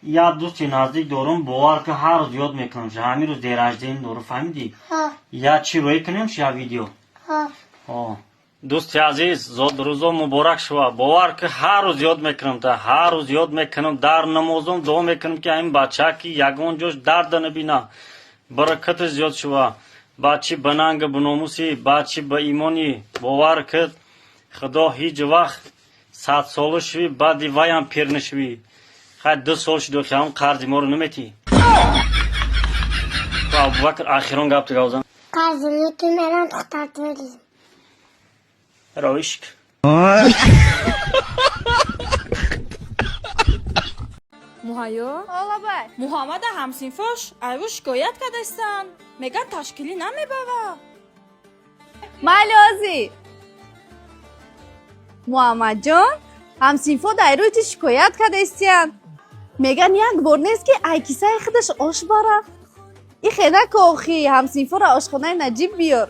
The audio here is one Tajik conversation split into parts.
یا دوستی نزدیک دارم باور که هر روز یاد میکنم شه همین روز دیراجدین دارو فهمیدی یا چی روی کنیم شه ویدیو دوستی عزیز زود روزو مبارک شوا باور که هر روز یاد میکنم تا هر روز یاد میکنم در نمازم دعا میکنم که این بچه کی یگان جوش درد نبینا برکت زیاد شوا بچه بنانگ بناموسی بچه با ایمانی باور که خدا هیچ وقت 100 سال شوی بعدی وایم پیر نشوی خد 2 سال شد که هم قرض ما رو نمیتی تو ابوبکر آخرون گفت گوزن قرض تو میرم دختر توریزم رویشک муҳайё муҳаммада ҳамсинфош айву шикоят кардастанд меган ташкилӣ намебава малёзи муҳаммадҷон ҳамсинфо дайрӯи ту шикоят кардастиянд меган як бор нест ки ай кисаи худаш ош бара и хеда кохи ҳамсинфора ошхонаи наҷиб биёр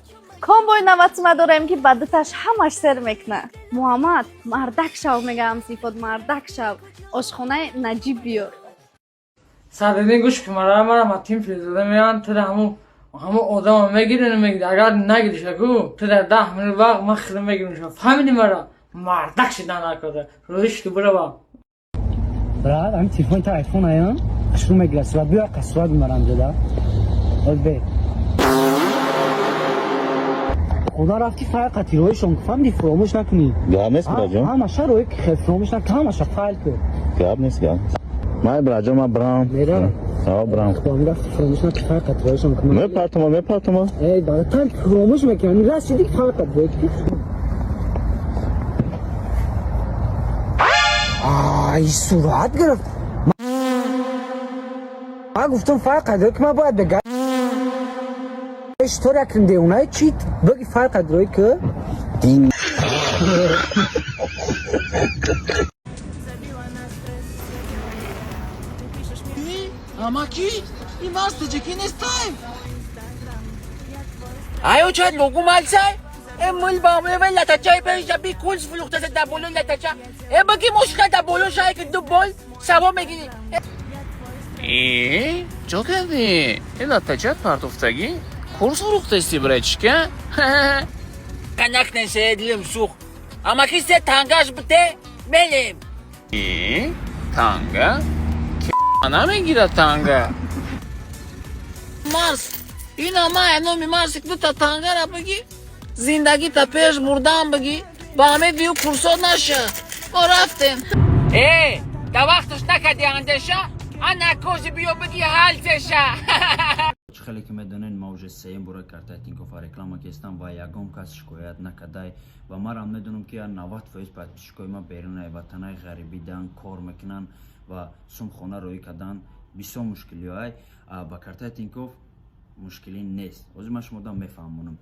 комбой наватсима дорем ки ба дуташ ҳамаш сер мекна муҳаммад мардак шав мега ҳамсинфот мардак шав ошхонаи наҷиб биёр садидин гӯш ки мара матин фирзода меян ту дар ҳамун одама мегири намегири агар нагиришаку ту дар 10 минут вақт ман хида мегирмиша фаҳмиди мара мардак шида накарда рӯишки бурава брат ҳамин телефони та айфон аян ашру мегирад сурат биёр қасурат мебарам ҷода озбе خدا رفتی فقط تیرویشون فهمیدی فراموش نکنی گرم نیست براجم همشه روی که فراموش نکنی همشه فایل کن گرم نیست من براجم من برام میرم برام خدا رفتی فراموش نکنی فقط تیرویشون کنی میپرتم ای داره تن فراموش میکنی رسیدی که فقط روی که آی سرعت گرفت من گفتم فقط روی که من باید بگم اشتور اکرم دیونای چیت بگی فرق روی که دین اما کی؟ این ماست جکی نیستایم ایو چاید لوگو مال سای امول بامه و لطاچای پیش جبی کلس فلوخته سه دبولو لطاچا بگی مشکل دبولو شای که 2 بول سوا میگیری چو کردی؟ این لطاچات پرتوفتگی؟ کورس فروختستی برایچکه؟ قنق نشه دیلم سوخ اما کی سه تنگاش بده ملیم تانگا؟ که نمیگیره تانگا مارس این اما اینومی مارس که 2 تا تانگا را بگی زندگی تا پیش مردم بگی با همه دیو کورسات نشه ما رفتیم تا وقتش نکدی اندشه انا کوزی بیو بگی حال تشه خیلی که میدونین ما уже سیم برای کارت تینکوف реклама کردم و یگام کس شکایت نکردای و ما هم میدونم که 90% подписчикои ما بیرون وطنای غریبی دان کار میکنن و سوم خونه روی کردن بسیار مشکلی های با کارت تینکوف مشکلی نیست از ما شما دام میفهمونم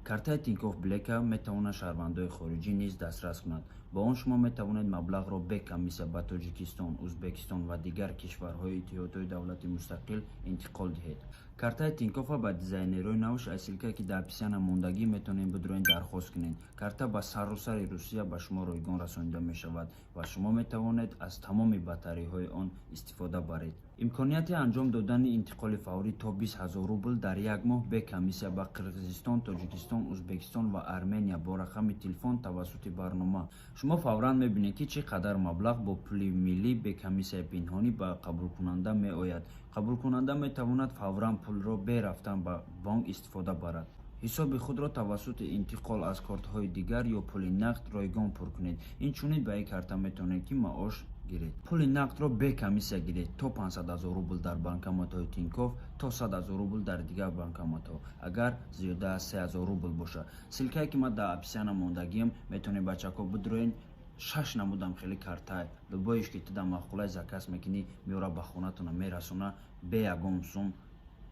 کارت تینکوف بلیک میتونه شهروندای خارجی نیز دسترس کند با اون شما میتوانید مبلغ را به کمیسیون با تاجیکستان، ازبکستان و دیگر کشورهای اتحادیه دولتی مستقل انتقال دهید. کارت تینکوف با دیزاینرهای نوش اصیل که در پسیان ماندگی میتونید بدون درخواست کنید. کارت با سراسر روسیه به شما رایگان رسانیده می شود و شما میتوانید از تمام بطری های آن استفاده برید. امکانیت انجام دادن انتقال فوری تا 20,000 روبل در یک ماه به کمیسیون با قرقیزستان، تاجیکستان، ازبکستان و ارمنیا با رقم تلفن توسط برنامه شما فوراً میبینید که چقدر مبلغ با پول ملی به کمیسیون پنهانی با قبول کننده می آید. قبول کننده می تواند فوراً پول را به رفتن به بانک استفاده برد. حساب خود را توسط انتقال از کارت های دیگر یا پول نقد رایگان پر کنید. این چونید به یک کارت میتونید که معاش گیرید. پول نقد را به کمیسیون گیرید تا 500,000 روبل در بانکمات های تینکوف تا 100,000 روبل در دیگر بانکمات ها اگر زیاده از 3,000 روبل باشه. سلکه که ما در اپسیان ماندگیم میتونید بچه ها بدروین 6 نمودم خیلی کارتای لبایش که تدام مقوله زکاس میکنی میورا به خونتون میرسونه به یگم سوم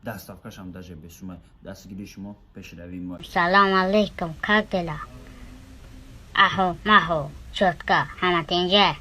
دستافکش هم داشه به شما دستگیری شما پیش رویم. سلام علیکم کاکلا اهو ماهو چوتکا همه تینجه